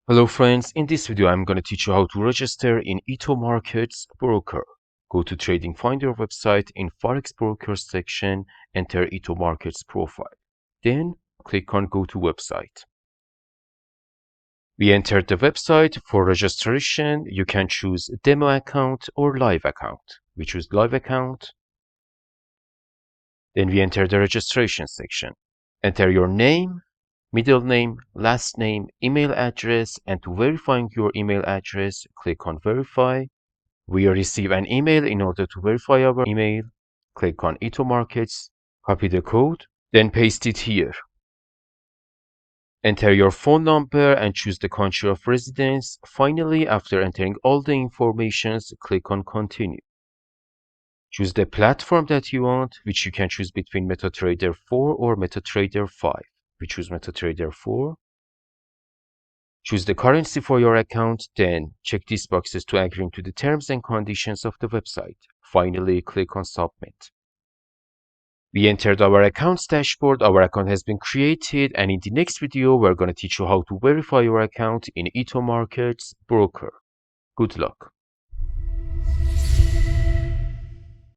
Hello friends, in this video I'm going to teach you how to register in ETO Markets Broker. Go to TradingFinder website, in Forex Broker section, enter ETO Markets profile. Then click on Go to Website. We entered the website. For registration, you can choose Demo account or Live account. We choose Live account. Then we enter the registration section. Enter your name, middle name, last name, email address, and to verifying your email address, click on Verify. We receive an email. In order to verify our email, click on ETO Markets, copy the code, then paste it here. Enter your phone number and choose the country of residence. Finally, after entering all the information, click on Continue. Choose the platform that you want, which you can choose between MetaTrader 4 or MetaTrader 5. We choose MetaTrader 4. Choose the currency for your account, then check these boxes to agree to the terms and conditions of the website. Finally, click on Submit. We entered our account's dashboard. Our account has been created, and in the next video, we're going to teach you how to verify your account in ETO Markets Broker. Good luck.